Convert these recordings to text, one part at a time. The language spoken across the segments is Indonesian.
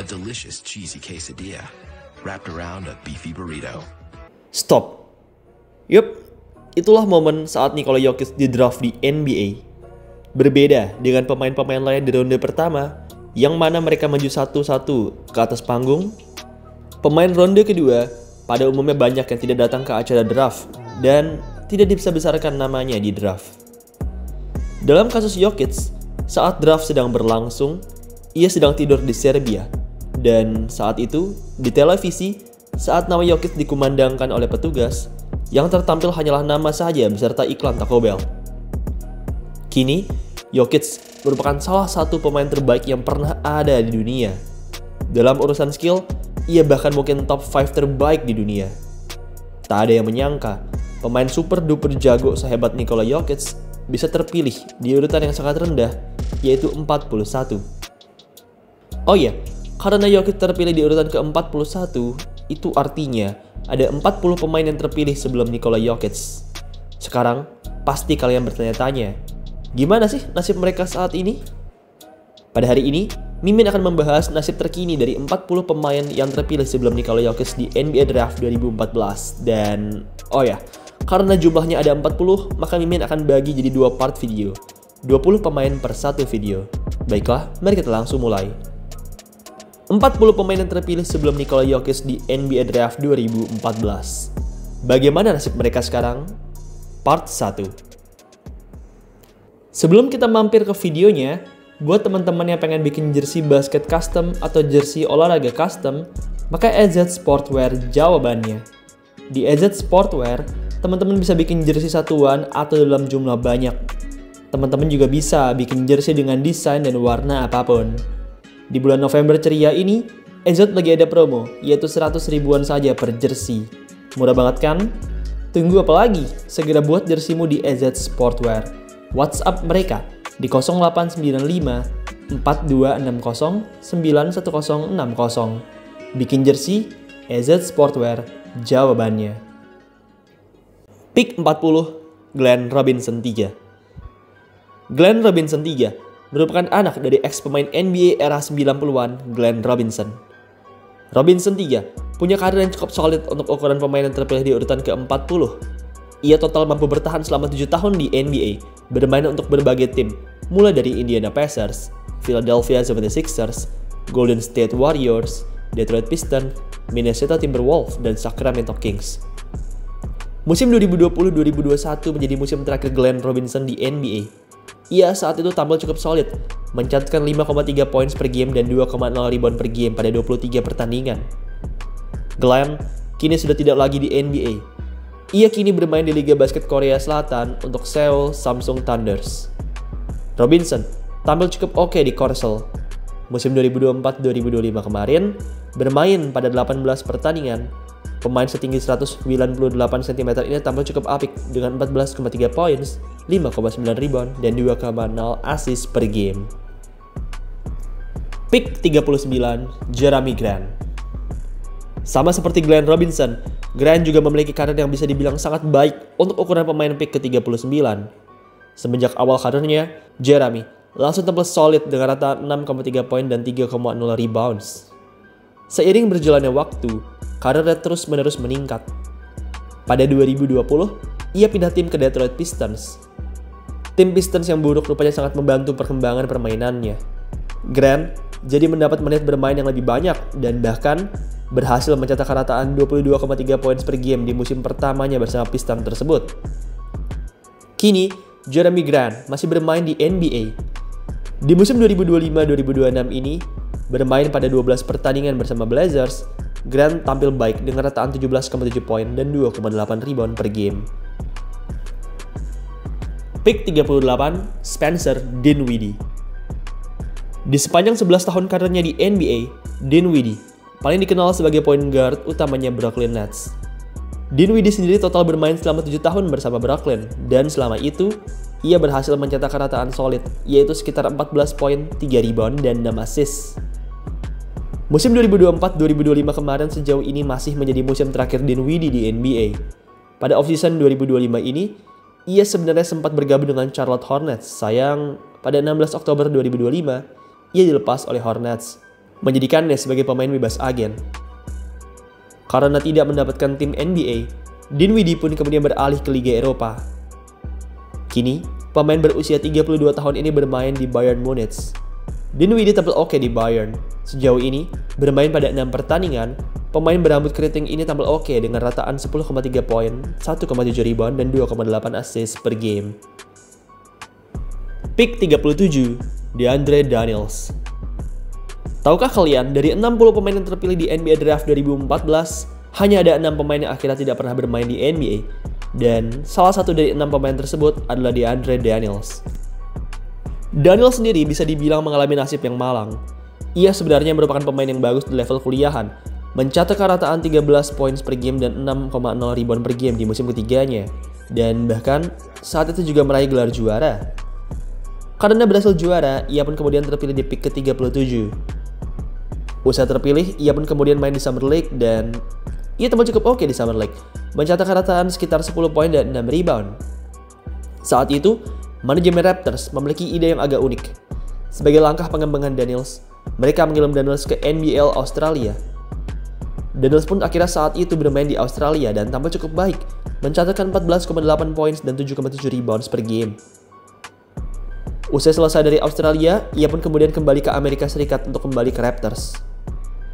a delicious cheesy quesadilla wrapped around a beefy burrito. Stop. Yup, itulah momen saat Nikola Jokic di draft di NBA. Berbeda dengan pemain-pemain lain di ronde pertama, yang mana mereka maju satu-satu ke atas panggung. Pemain ronde kedua pada umumnya banyak yang tidak datang ke acara draft dan tidak dibesar-besarkan namanya di draft. Dalam kasus Jokic, saat draft sedang berlangsung, ia sedang tidur di Serbia. Dan saat itu, di televisi, saat nama Jokic dikumandangkan oleh petugas, yang tertampil hanyalah nama saja beserta iklan Taco Bell. Kini, Jokic merupakan salah satu pemain terbaik yang pernah ada di dunia. Dalam urusan skill, ia bahkan mungkin top 5 terbaik di dunia. Tak ada yang menyangka, pemain super duper jago sehebat Nikola Jokic bisa terpilih di urutan yang sangat rendah, yaitu 41. Oh iya, karena Jokic terpilih di urutan ke-41, itu artinya ada 40 pemain yang terpilih sebelum Nikola Jokic. Sekarang, pasti kalian bertanya-tanya, gimana sih nasib mereka saat ini? Pada hari ini, Mimin akan membahas nasib terkini dari 40 pemain yang terpilih sebelum Nikola Jokic di NBA Draft 2014. Dan, oh ya, karena jumlahnya ada 40, maka Mimin akan bagi jadi 2 part video. 20 pemain per 1 video. Baiklah, mari kita langsung mulai. 40 pemain yang terpilih sebelum Nikola Jokic di NBA Draft 2014. Bagaimana nasib mereka sekarang? Part 1. Sebelum kita mampir ke videonya, buat teman-teman yang pengen bikin jersey basket custom atau jersey olahraga custom, maka EZ Sportwear jawabannya. Di EZ Sportwear, teman-teman bisa bikin jersey satuan atau dalam jumlah banyak. Teman-teman juga bisa bikin jersey dengan desain dan warna apapun. Di bulan November ceria ini, EZ lagi ada promo, yaitu 100 ribuan saja per jersey. Murah banget kan? Tunggu apa lagi? Segera buat jerseymu di EZ Sportwear. WhatsApp mereka di 0895 4260 91060. Bikin jersey, EZ Sportwear, jawabannya. Pick 40, Glenn Robinson III. Glenn Robinson III merupakan anak dari ex-pemain NBA era 90-an, Glenn Robinson. Robinson III punya karir yang cukup solid untuk ukuran pemain yang terpilih di urutan ke-40. Ia total mampu bertahan selama 7 tahun di NBA, bermain untuk berbagai tim, mulai dari Indiana Pacers, Philadelphia 76ers, Golden State Warriors, Detroit Pistons, Minnesota Timberwolves, dan Sacramento Kings. Musim 2020-2021 menjadi musim terakhir Glenn Robinson di NBA. Ia saat itu tampil cukup solid, mencatatkan 5,3 points per game dan 2,0 rebound per game pada 23 pertandingan. Glenn kini sudah tidak lagi di NBA. Ia kini bermain di Liga Basket Korea Selatan untuk Seoul Samsung Thunders. Robinson tampil cukup oke di Korsel. Musim 2024-2025 kemarin, bermain pada 18 pertandingan. Pemain setinggi 198 cm ini tampil cukup apik dengan 14,3 points, 5,9 rebound, dan 2,0 assist per game. Pick 39, Jerami Grant. Sama seperti Glenn Robinson, Grant juga memiliki karir yang bisa dibilang sangat baik untuk ukuran pemain pick ke-39. Semenjak awal karirnya, Jerami langsung tampil solid dengan rata 6,3 poin dan 3,0 rebounds. Seiring berjalannya waktu, karirnya terus-menerus meningkat. Pada 2020, ia pindah tim ke Detroit Pistons. Tim Pistons yang buruk rupanya sangat membantu perkembangan permainannya. Grant jadi mendapat menit bermain yang lebih banyak dan bahkan berhasil mencetak rataan 22,3 poin per game di musim pertamanya bersama Pistons tersebut. Kini, Jerami Grant masih bermain di NBA. Di musim 2025-2026 ini, bermain pada 12 pertandingan bersama Blazers, Grant tampil baik dengan rataan 17,7 poin dan 2,8 rebound per game. Pick 38, Spencer Dinwiddie. Di sepanjang 11 tahun karirnya di NBA, Dinwiddie paling dikenal sebagai point guard utamanya Brooklyn Nets. Dinwiddie sendiri total bermain selama 7 tahun bersama Brooklyn, dan selama itu, ia berhasil mencetak rataan solid, yaitu sekitar 14 poin, 3 rebound, dan 6 assist. Musim 2024-2025 kemarin sejauh ini masih menjadi musim terakhir Dinwiddie di NBA. Pada offseason 2025 ini, ia sebenarnya sempat bergabung dengan Charlotte Hornets. Sayang, pada 16 Oktober 2025, ia dilepas oleh Hornets. menjadikannya sebagai pemain bebas agen. Karena tidak mendapatkan tim NBA, Dinwiddie pun kemudian beralih ke Liga Eropa. Kini, pemain berusia 32 tahun ini bermain di Bayern Munich. Dinwiddie tampil oke di Bayern. Sejauh ini, bermain pada 6 pertandingan, pemain berambut keriting ini tampil oke dengan rataan 10,3 poin, 1,7 rebound, dan 2,8 assist per game. Pick 37, DeAndre Daniels. Tahukah kalian, dari 60 pemain yang terpilih di NBA Draft 2014, hanya ada 6 pemain yang akhirnya tidak pernah bermain di NBA. Dan salah satu dari 6 pemain tersebut adalah DeAndre Daniels. Daniels sendiri bisa dibilang mengalami nasib yang malang. Ia sebenarnya merupakan pemain yang bagus di level kuliahan, mencatatkan rataan 13 poin per game dan 6,0 rebound per game di musim ketiganya. Dan bahkan saat itu juga meraih gelar juara. Karena berhasil juara, ia pun kemudian terpilih di pick ke-37. Usai terpilih, ia pun kemudian main di Summer League dan ia tampil cukup oke di Summer League, mencatatkan rataan sekitar 10 poin dan 6 rebound. Saat itu, manajemen Raptors memiliki ide yang agak unik. Sebagai langkah pengembangan Daniels, mereka mengirim Daniels ke NBL Australia. Daniels pun akhirnya saat itu bermain di Australia dan tampil cukup baik, mencatatkan 14,8 poin dan 7,7 rebounds per game. Usai selesai dari Australia, ia pun kemudian kembali ke Amerika Serikat untuk kembali ke Raptors.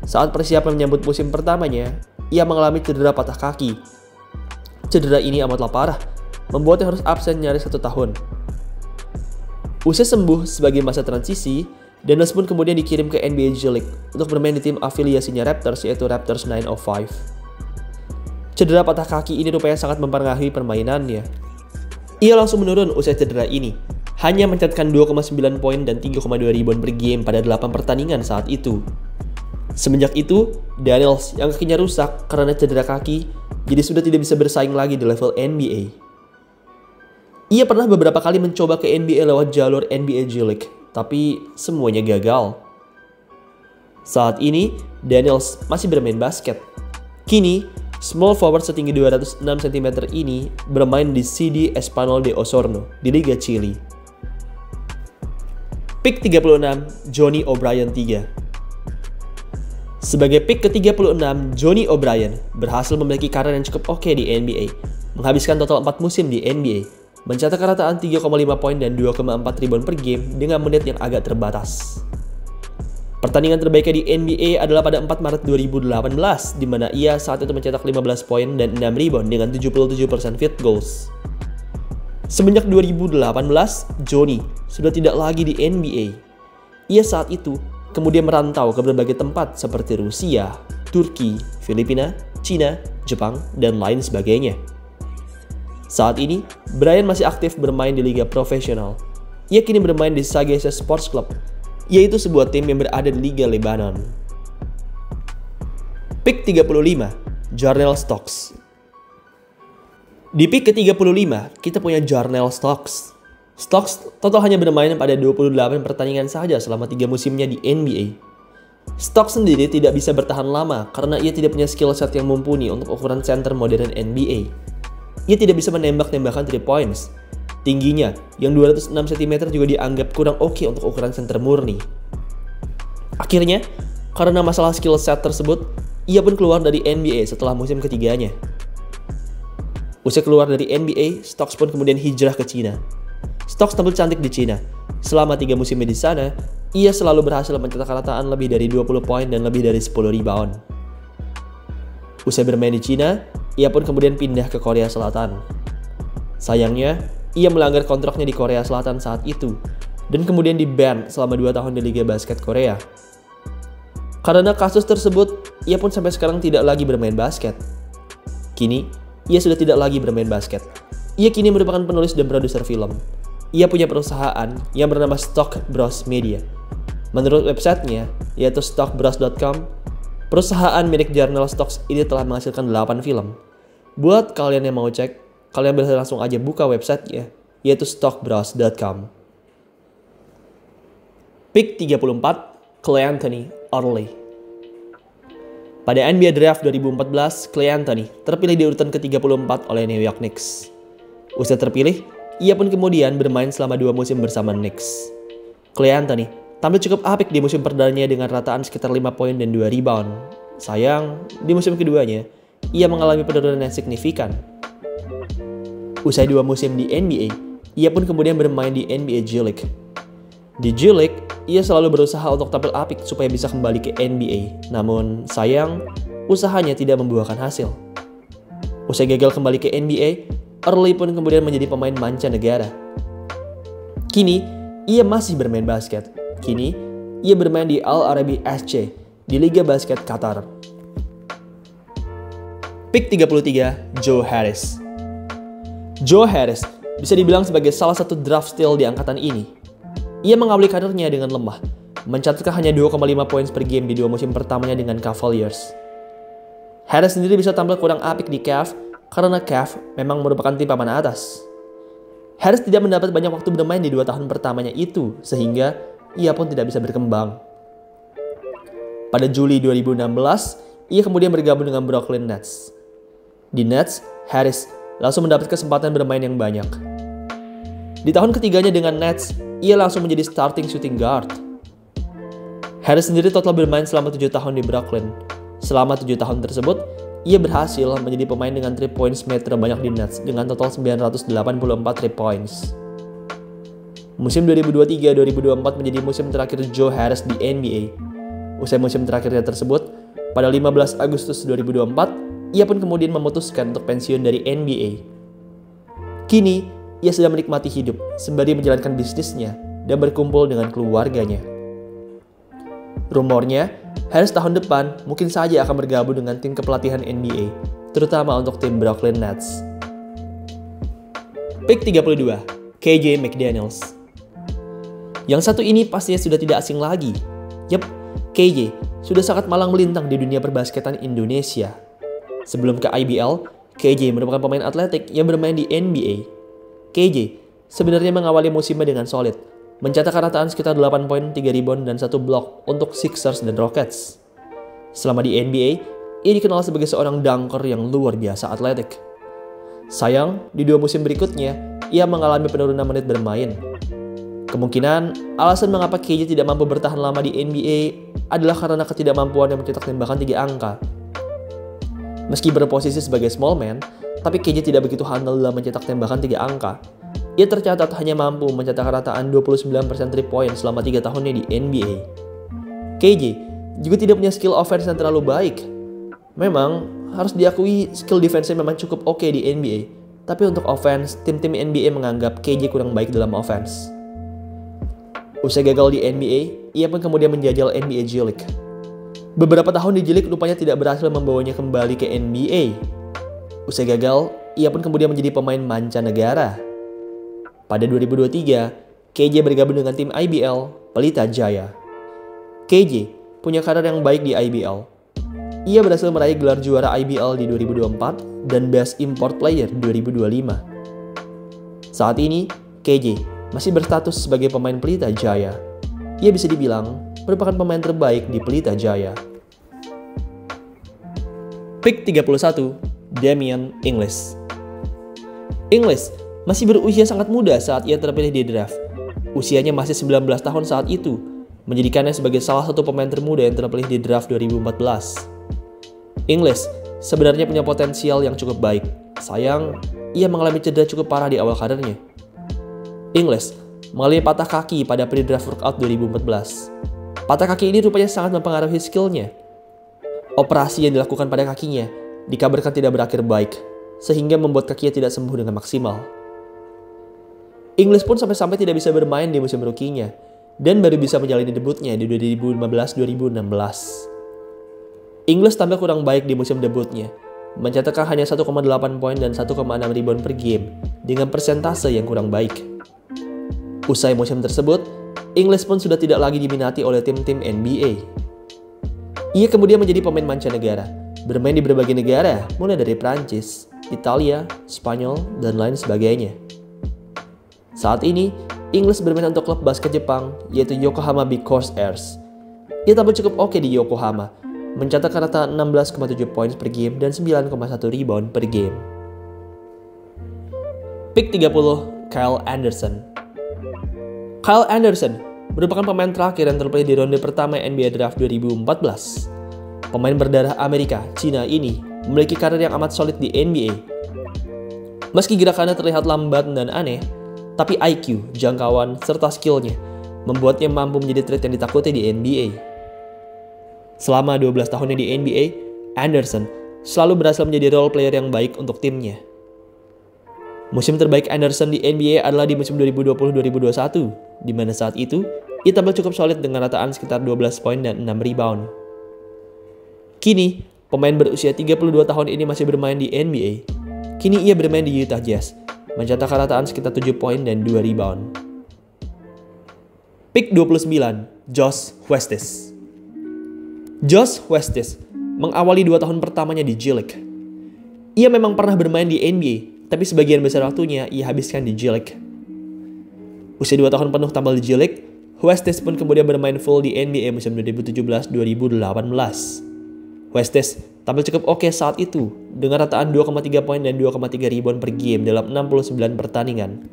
Saat persiapan menyambut musim pertamanya, ia mengalami cedera patah kaki. Cedera ini amatlah parah, membuatnya harus absen nyaris 1 tahun. Usai sembuh sebagai masa transisi, Daniels pun kemudian dikirim ke NBA G League untuk bermain di tim afiliasinya Raptors, yaitu Raptors 905. Cedera patah kaki ini rupanya sangat mempengaruhi permainannya. Ia langsung menurun usai cedera ini, hanya mencatatkan 2,9 poin dan 3,2 rebound per game pada 8 pertandingan saat itu. Semenjak itu, Daniels yang kakinya rusak karena cedera kaki, jadi sudah tidak bisa bersaing lagi di level NBA. Ia pernah beberapa kali mencoba ke NBA lewat jalur NBA G League, tapi semuanya gagal. Saat ini, Daniels masih bermain basket. Kini, small forward setinggi 206 cm ini bermain di CD Espanyol de Osorno di Liga Chili. Pick 36, Johnny O'Brien 3. Sebagai pick ke-36, Johnny O'Brien berhasil memiliki karir yang cukup oke di NBA, menghabiskan total 4 musim di NBA, mencatatkan rataan 3,5 poin dan 2,4 rebound per game dengan menit yang agak terbatas. Pertandingan terbaiknya di NBA adalah pada 4 Maret 2018, di mana ia saat itu mencetak 15 poin dan 6 rebound dengan 77% field goals. Semenjak 2018, Johnny sudah tidak lagi di NBA. Ia saat itu kemudian merantau ke berbagai tempat seperti Rusia, Turki, Filipina, Cina, Jepang, dan lain sebagainya. Saat ini, Brian masih aktif bermain di liga profesional. Ia kini bermain di Sagesse Sports Club, yaitu sebuah tim yang berada di Liga Lebanon. Pick 35, Jarnell Stokes. Di pick ke-35, kita punya Jarnell Stokes. Stokes total hanya bermain pada 28 pertandingan saja selama 3 musimnya di NBA. Stokes sendiri tidak bisa bertahan lama karena ia tidak punya skill set yang mumpuni untuk ukuran center modern NBA. Ia tidak bisa menembak tembakan 3 points. Tingginya yang 206 cm juga dianggap kurang oke untuk ukuran center murni. Akhirnya, karena masalah skill set tersebut, ia pun keluar dari NBA setelah musim ketiganya. Usai keluar dari NBA, Stokes pun kemudian hijrah ke Cina. Stokes tampil cantik di Cina. Selama 3 musimnya di sana, ia selalu berhasil mencetak rataan lebih dari 20 poin dan lebih dari 10 rebound. Usai bermain di Cina, ia pun kemudian pindah ke Korea Selatan. Sayangnya, ia melanggar kontraknya di Korea Selatan saat itu, dan kemudian di-ban selama 2 tahun di Liga Basket Korea. Karena kasus tersebut, ia pun sampai sekarang tidak lagi bermain basket. Kini, ia sudah tidak lagi bermain basket. Ia kini merupakan penulis dan produser film. Ia punya perusahaan yang bernama Stock Bros Media. Menurut websitenya, yaitu stockbros.com, perusahaan milik Jarnell Stokes ini telah menghasilkan 8 film. Buat kalian yang mau cek, kalian bisa langsung aja buka websitenya, yaitu stockbros.com. Pick 34, Klay Anthony Early. Pada NBA Draft 2014, Klay Anthony terpilih di urutan ke-34 oleh New York Knicks. Usai terpilih, ia pun kemudian bermain selama 2 musim bersama Knicks. Klay Anthony tampil cukup apik di musim perdananya dengan rataan sekitar 5 poin dan 2 rebound. Sayang, di musim keduanya, ia mengalami penurunan yang signifikan. Usai 2 musim di NBA, ia pun kemudian bermain di NBA G-League. Di G-League, ia selalu berusaha untuk tampil apik supaya bisa kembali ke NBA. Namun, sayang, usahanya tidak membuahkan hasil. Usai gagal kembali ke NBA, Early pun kemudian menjadi pemain mancanegara. Kini, ia masih bermain basket. Kini, ia bermain di Al Arabi SC di Liga Basket Qatar. Pick 33, Joe Harris. Joe Harris bisa dibilang sebagai salah satu draft steal di angkatan ini. Ia mengawali karirnya dengan lemah, mencatatkan hanya 2,5 poin per game di 2 musim pertamanya dengan Cavaliers. Harris sendiri bisa tampil kurang apik di Cavs karena Cavs memang merupakan tim papan atas. Harris tidak mendapat banyak waktu bermain di 2 tahun pertamanya itu, sehingga ia pun tidak bisa berkembang. Pada Juli 2016, ia kemudian bergabung dengan Brooklyn Nets. Di Nets, Harris langsung mendapat kesempatan bermain yang banyak. Di tahun ketiganya dengan Nets, ia langsung menjadi starting shooting guard. Harris sendiri total bermain selama 7 tahun di Brooklyn. Selama 7 tahun tersebut, ia berhasil menjadi pemain dengan 3 points made terbanyak di Nets dengan total 984 3 points. Musim 2023-2024 menjadi musim terakhir Joe Harris di NBA. Usai musim terakhirnya tersebut, pada 15 Agustus 2024, ia pun kemudian memutuskan untuk pensiun dari NBA. Kini, ia sedang menikmati hidup sembari menjalankan bisnisnya dan berkumpul dengan keluarganya. Rumornya, Harris tahun depan mungkin saja akan bergabung dengan tim kepelatihan NBA, terutama untuk tim Brooklyn Nets. Pick 32, KJ McDaniels. Yang satu ini pastinya sudah tidak asing lagi. Yep, KJ sudah sangat malang melintang di dunia perbasketan Indonesia. Sebelum ke IBL, KJ merupakan pemain atletik yang bermain di NBA. KJ sebenarnya mengawali musimnya dengan solid, mencatatkan rataan sekitar 8 poin, 3 rebound, dan 1 blok untuk Sixers dan Rockets. Selama di NBA, ia dikenal sebagai seorang dunker yang luar biasa atletik. Sayang, di 2 musim berikutnya, ia mengalami penurunan menit bermain. Kemungkinan alasan mengapa KJ tidak mampu bertahan lama di NBA adalah karena ketidakmampuan yang mencetak tembakan 3 angka. Meski berposisi sebagai small man, tapi KJ tidak begitu handal dalam mencetak tembakan 3 angka. Ia tercatat hanya mampu mencetak rataan 29% 3 point selama 3 tahunnya di NBA. KJ juga tidak punya skill offense yang terlalu baik. Memang, harus diakui skill defense-nya memang cukup oke di NBA. Tapi untuk offense, tim-tim NBA menganggap KJ kurang baik dalam offense. Usai gagal di NBA, ia pun kemudian menjajal NBA G-League. Beberapa tahun di G-League rupanya tidak berhasil membawanya kembali ke NBA. Usai gagal, ia pun kemudian menjadi pemain mancanegara. Pada 2023, KJ bergabung dengan tim IBL, Pelita Jaya. KJ punya karir yang baik di IBL. Ia berhasil meraih gelar juara IBL di 2024 dan Best Import Player 2025. Saat ini, KJ masih berstatus sebagai pemain Pelita Jaya. Ia bisa dibilang merupakan pemain terbaik di Pelita Jaya. Pick 31, Damian Inglis. Inglis masih berusia sangat muda saat ia terpilih di draft. Usianya masih 19 tahun saat itu, menjadikannya sebagai salah satu pemain termuda yang terpilih di draft 2014. Inglis sebenarnya punya potensial yang cukup baik. Sayang, ia mengalami cedera cukup parah di awal karirnya. Inglis mengalami patah kaki pada pre-draft workout 2014. Patah kaki ini rupanya sangat mempengaruhi skillnya. Operasi yang dilakukan pada kakinya dikabarkan tidak berakhir baik, sehingga membuat kakinya tidak sembuh dengan maksimal. Inglis pun sampai-sampai tidak bisa bermain di musim rookie-nya, dan baru bisa menjalani debutnya di 2015-2016. Inglis tampil kurang baik di musim debutnya, mencatatkan hanya 1,8 poin dan 1,6 rebound per game, dengan persentase yang kurang baik. Usai musim tersebut, Inglis pun sudah tidak lagi diminati oleh tim-tim NBA. Ia kemudian menjadi pemain mancanegara, bermain di berbagai negara, mulai dari Prancis, Italia, Spanyol, dan lain sebagainya. Saat ini, Inglis bermain untuk klub basket Jepang, yaitu Yokohama Big Corsairs. Ia tampil cukup oke di Yokohama, mencatatkan rata 16,7 poin per game dan 9,1 rebound per game. Pick 30, Kyle Anderson. Kyle Anderson merupakan pemain terakhir yang terpilih di ronde pertama NBA Draft 2014. Pemain berdarah Amerika, Cina ini memiliki karir yang amat solid di NBA. Meski gerakannya terlihat lambat dan aneh, tapi IQ, jangkauan, serta skillnya membuatnya mampu menjadi trade yang ditakuti di NBA. Selama 12 tahunnya di NBA, Anderson selalu berhasil menjadi role player yang baik untuk timnya. Musim terbaik Anderson di NBA adalah di musim 2020-2021, di mana saat itu ia tampil cukup solid dengan rataan sekitar 12 poin dan 6 rebound. Kini, pemain berusia 32 tahun ini masih bermain di NBA. Kini ia bermain di Utah Jazz, mencetak rataan sekitar 7 poin dan 2 rebound. Pick 29, Josh Huestis. Josh Huestis mengawali 2 tahun pertamanya di G-League. Ia memang pernah bermain di NBA, tapi sebagian besar waktunya ia habiskan di G-League. Usia 2 tahun penuh tampil di G-League, Huestis pun kemudian bermain full di NBA musim 2017-2018. Huestis tampil cukup oke saat itu, dengan rataan 2,3 poin dan 2,3 rebound per game dalam 69 pertandingan.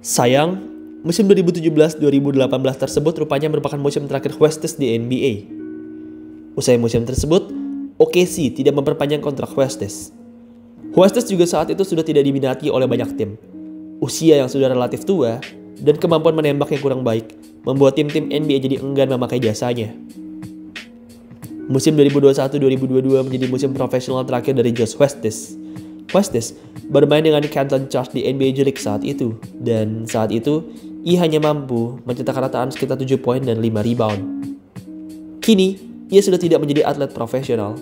Sayang, musim 2017-2018 tersebut rupanya merupakan musim terakhir Huestis di NBA. Usai musim tersebut, OKC tidak memperpanjang kontrak Huestis. Huestis juga saat itu sudah tidak diminati oleh banyak tim. Usia yang sudah relatif tua dan kemampuan menembak yang kurang baik membuat tim-tim NBA jadi enggan memakai jasanya. Musim 2021-2022 menjadi musim profesional terakhir dari Josh Huestis. Huestis bermain dengan Canton Charge di NBA G-League saat itu, dan saat itu ia hanya mampu mencetak rataan sekitar 7 poin dan 5 rebound. Kini, ia sudah tidak menjadi atlet profesional.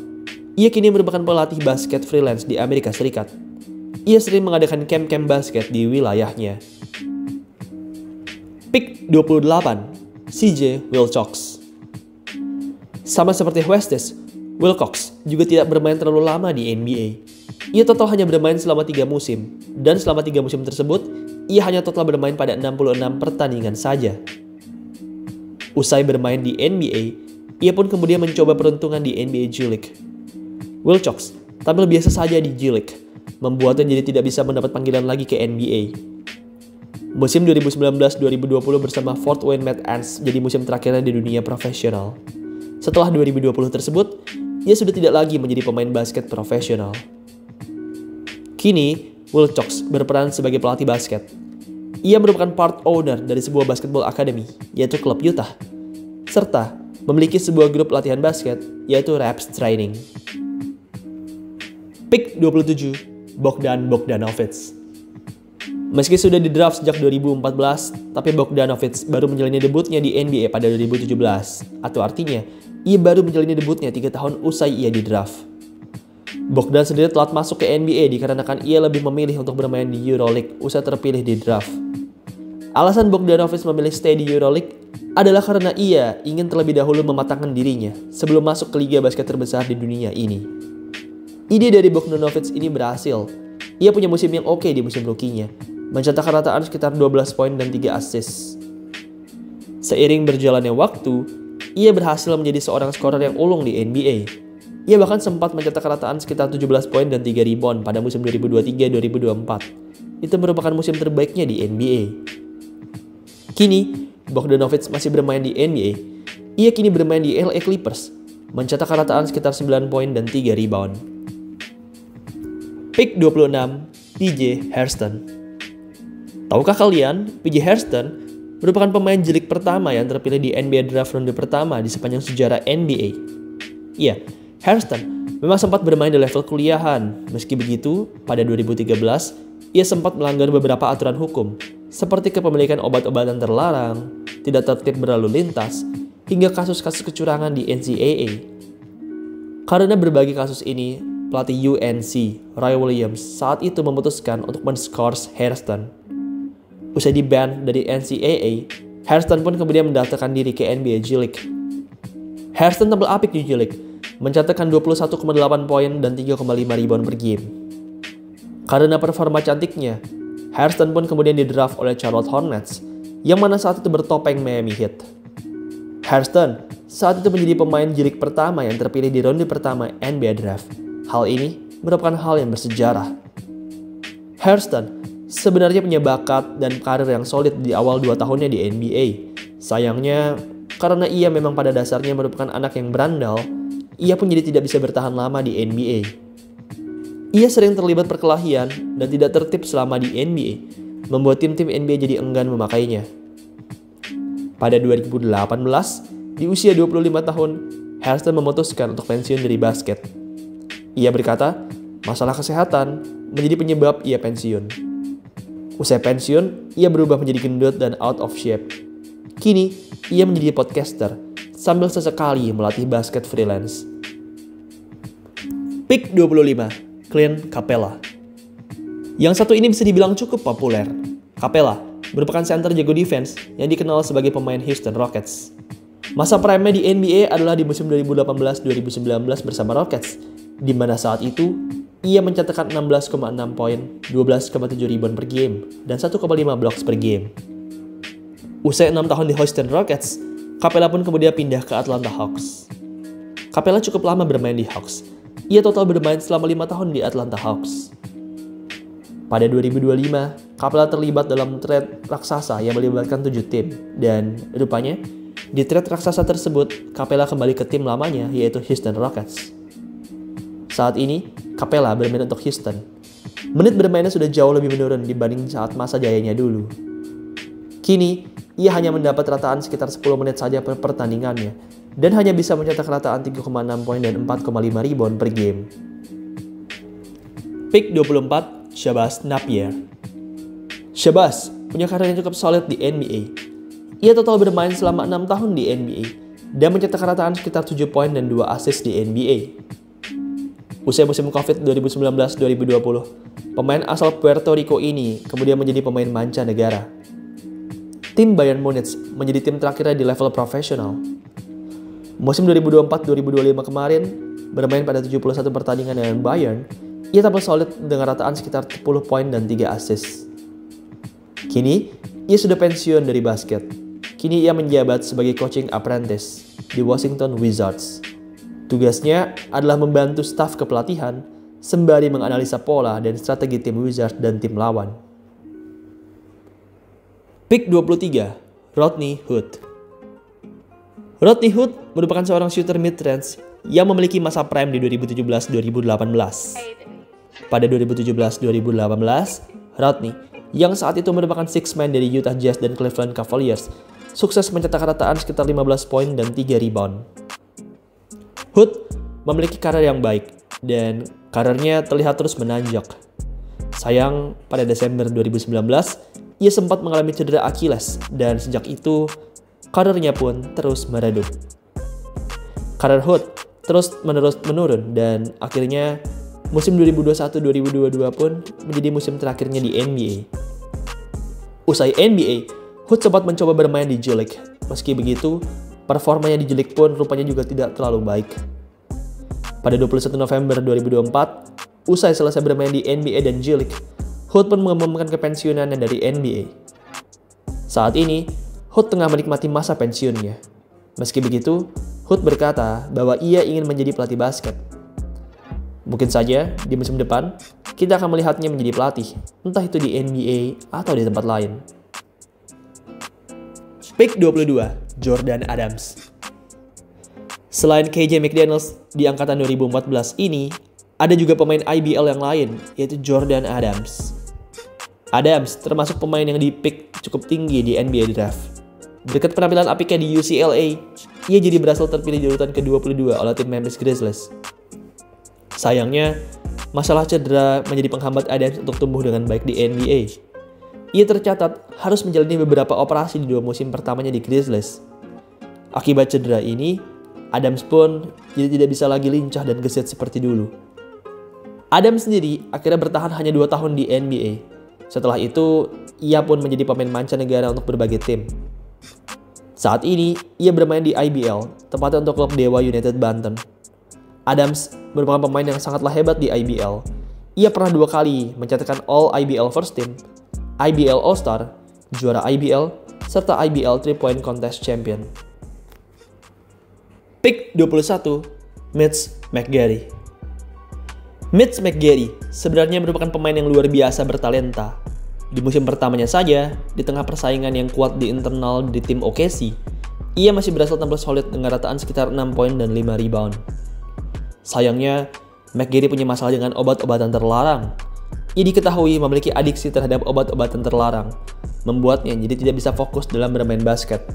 Ia kini merupakan pelatih basket freelance di Amerika Serikat. Ia sering mengadakan camp-camp basket di wilayahnya. Pick 28, CJ Wilcox. Sama seperti Huestis, Wilcox juga tidak bermain terlalu lama di NBA. Ia total hanya bermain selama 3 musim, dan selama 3 musim tersebut, ia hanya total bermain pada 66 pertandingan saja. Usai bermain di NBA, ia pun kemudian mencoba peruntungan di NBA G-League. Wilcox tampil biasa saja di G-League, membuatnya jadi tidak bisa mendapat panggilan lagi ke NBA. Musim 2019-2020 bersama Fort Wayne Mad Ants jadi musim terakhirnya di dunia profesional. Setelah 2020 tersebut, ia sudah tidak lagi menjadi pemain basket profesional. Kini, Wilcox berperan sebagai pelatih basket. Ia merupakan part owner dari sebuah basketball academy, yaitu klub Utah, serta memiliki sebuah grup latihan basket, yaitu Raps Training. Pick 27, Bogdan Bogdanovic. Meski sudah di-draft sejak 2014, tapi Bogdanovic baru menjalani debutnya di NBA pada 2017, atau artinya, ia baru menjalani debutnya 3 tahun usai ia di-draft. Bogdan sendiri telat masuk ke NBA dikarenakan ia lebih memilih untuk bermain di Euroleague usai terpilih di draft. Alasan Bogdanovic memilih stay di Euroleague adalah karena ia ingin terlebih dahulu mematangkan dirinya sebelum masuk ke liga basket terbesar di dunia ini. Ide dari Bogdanovic ini berhasil. Ia punya musim yang oke di musim rookie-nya, mencetak rataan sekitar 12 poin dan 3 assist. Seiring berjalannya waktu, ia berhasil menjadi seorang skorer yang ulung di NBA. Ia bahkan sempat mencetak rataan sekitar 17 poin dan 3 rebound pada musim 2023-2024. Itu merupakan musim terbaiknya di NBA. Kini, Bogdanovic masih bermain di NBA. Ia kini bermain di LA Clippers, mencetak rataan sekitar 9 poin dan 3 rebound. Pick 26, PJ Hairston. Tahukah kalian, PJ Hairston merupakan pemain G-League pertama yang terpilih di NBA Draft ronde pertama di sepanjang sejarah NBA. Iya, Hairston memang sempat bermain di level kuliahan. Meski begitu, pada 2013, ia sempat melanggar beberapa aturan hukum, seperti kepemilikan obat-obatan terlarang, tidak tertib berlalu lintas, hingga kasus-kasus kecurangan di NCAA. Karena berbagai kasus ini, pelatih UNC, Roy Williams, saat itu memutuskan untuk men-scores Hairston. Usai di-ban dari NCAA, Hairston pun kemudian mendaftarkan diri ke NBA G-League. Hairston tampil apik di G-League, mencatatkan 21,8 poin dan 3,5 rebound per game. Karena performa cantiknya, Hairston pun kemudian di-draft oleh Charlotte Hornets, yang mana saat itu bertopeng Miami Heat. Hairston saat itu menjadi pemain G-League pertama yang terpilih di ronde pertama NBA Draft. Hal ini merupakan hal yang bersejarah. Hairston sebenarnya punya bakat dan karir yang solid di awal 2 tahunnya di NBA. Sayangnya, karena ia memang pada dasarnya merupakan anak yang berandal, ia pun jadi tidak bisa bertahan lama di NBA. Ia sering terlibat perkelahian dan tidak tertib selama di NBA, membuat tim-tim NBA jadi enggan memakainya. Pada 2018, di usia 25 tahun, Hairston memutuskan untuk pensiun dari basket. Ia berkata, masalah kesehatan menjadi penyebab ia pensiun. Usai pensiun, ia berubah menjadi gendut dan out of shape. Kini, ia menjadi podcaster sambil sesekali melatih basket freelance. Pick 25, Clint Capela. Yang satu ini bisa dibilang cukup populer. Capela merupakan center jago defense yang dikenal sebagai pemain Houston Rockets. Masa prime-nya di NBA adalah di musim 2018-2019 bersama Rockets, di mana saat itu ia mencatatkan 16,6 poin, 12,7 rebound per game, dan 1,5 blocks per game. Usai 6 tahun di Houston Rockets, Capela pun kemudian pindah ke Atlanta Hawks. Capela cukup lama bermain di Hawks. Ia total bermain selama 5 tahun di Atlanta Hawks. Pada 2025, Capela terlibat dalam trade raksasa yang melibatkan 7 tim, dan rupanya di trade raksasa tersebut, Capela kembali ke tim lamanya, yaitu Houston Rockets. Saat ini, Capela bermain untuk Houston. Menit bermainnya sudah jauh lebih menurun dibanding saat masa jayanya dulu. Kini, ia hanya mendapat rataan sekitar 10 menit saja per pertandingannya, dan hanya bisa mencetak rataan 3,6 poin dan 4,5 rebound per game. Pick 24, Shabazz Napier. Shabazz punya karir yang cukup solid di NBA. Ia total bermain selama 6 tahun di NBA dan mencetak rataan sekitar 7 poin dan 2 assist di NBA. Usai musim COVID 2019-2020, pemain asal Puerto Rico ini kemudian menjadi pemain mancanegara. Tim Bayern Munich menjadi tim terakhirnya di level profesional. Musim 2024-2025 kemarin, bermain pada 71 pertandingan dengan Bayern, ia tampil solid dengan rataan sekitar 10 poin dan 3 assist. Kini, ia sudah pensiun dari basket. Kini ia menjabat sebagai coaching apprentice di Washington Wizards. Tugasnya adalah membantu staf kepelatihan sembari menganalisa pola dan strategi tim Wizards dan tim lawan. Pick 23, Rodney Hood. Rodney Hood merupakan seorang shooter mid-range yang memiliki masa prime di 2017-2018. Pada 2017-2018, Rodney, yang saat itu merupakan six man dari Utah Jazz dan Cleveland Cavaliers, sukses mencetak rataan sekitar 15 poin dan 3 rebound. Hood memiliki karir yang baik, dan karirnya terlihat terus menanjak. Sayang, pada Desember 2019, ia sempat mengalami cedera Achilles, dan sejak itu, karirnya pun terus meredup. Karir Hood terus-menerus menurun, dan akhirnya musim 2021-2022 pun menjadi musim terakhirnya di NBA. Usai NBA, Hood sempat mencoba bermain di G League. Meski begitu, performanya di G League pun rupanya juga tidak terlalu baik. Pada 21 November 2024, usai selesai bermain di NBA dan G League, Hood pun mengumumkan kepensiunannya dari NBA. Saat ini, Hood tengah menikmati masa pensiunnya. Meski begitu, Hood berkata bahwa ia ingin menjadi pelatih basket. Mungkin saja di musim depan, kita akan melihatnya menjadi pelatih, entah itu di NBA atau di tempat lain. Pick 22, Jordan Adams. Selain KJ McDaniels di angkatan 2014 ini, ada juga pemain IBL yang lain, yaitu Jordan Adams. Adams termasuk pemain yang di-pick cukup tinggi di NBA Draft. Berkat penampilan apiknya di UCLA, ia jadi berhasil terpilih di urutan ke-22 oleh tim Memphis Grizzlies. Sayangnya, masalah cedera menjadi penghambat Adams untuk tumbuh dengan baik di NBA. Ia tercatat harus menjalani beberapa operasi di 2 musim pertamanya di Grizzlies. Akibat cedera ini, Adams pun jadi tidak bisa lagi lincah dan gesit seperti dulu. Adams sendiri akhirnya bertahan hanya 2 tahun di NBA. Setelah itu, ia pun menjadi pemain mancanegara untuk berbagai tim. Saat ini, ia bermain di IBL, tepatnya untuk klub Dewa United Banten. Adams merupakan pemain yang sangatlah hebat di IBL. Ia pernah 2 kali mencatatkan All IBL First Team, IBL All-Star, juara IBL, serta IBL 3-Point Contest Champion. Pick 21, Mitch McGary. Mitch McGary sebenarnya merupakan pemain yang luar biasa bertalenta. Di musim pertamanya saja, di tengah persaingan yang kuat di internal di tim OKC, ia masih berhasil tampil solid dengan rataan sekitar 6 poin dan 5 rebound. Sayangnya, McGarry punya masalah dengan obat-obatan terlarang. Ia diketahui memiliki adiksi terhadap obat-obatan terlarang, membuatnya jadi tidak bisa fokus dalam bermain basket.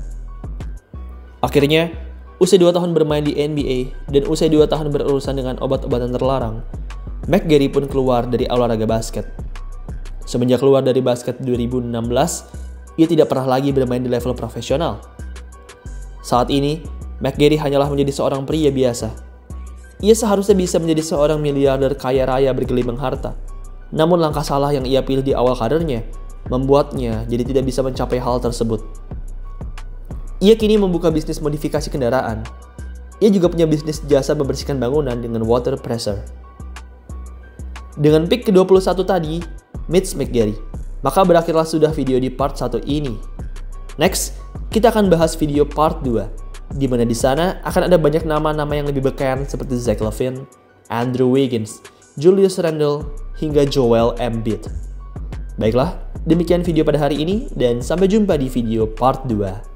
Akhirnya, usai 2 tahun bermain di NBA dan usai 2 tahun berurusan dengan obat-obatan terlarang, McGarry pun keluar dari olahraga basket. Semenjak keluar dari basket 2016, ia tidak pernah lagi bermain di level profesional. Saat ini, McGarry hanyalah menjadi seorang pria biasa. Ia seharusnya bisa menjadi seorang miliarder kaya raya bergelimang harta. Namun langkah salah yang ia pilih di awal karirnya membuatnya jadi tidak bisa mencapai hal tersebut. Ia kini membuka bisnis modifikasi kendaraan. Ia juga punya bisnis jasa membersihkan bangunan dengan water pressure. Dengan pick ke-21 tadi, Mitch McGarry, maka berakhirlah sudah video di part 1 ini. Next, kita akan bahas video part 2, di mana di sana akan ada banyak nama-nama yang lebih beken seperti Zach LaVine, Andrew Wiggins, Julius Randle, hingga Joel Embiid. Baiklah, demikian video pada hari ini dan sampai jumpa di video part 2.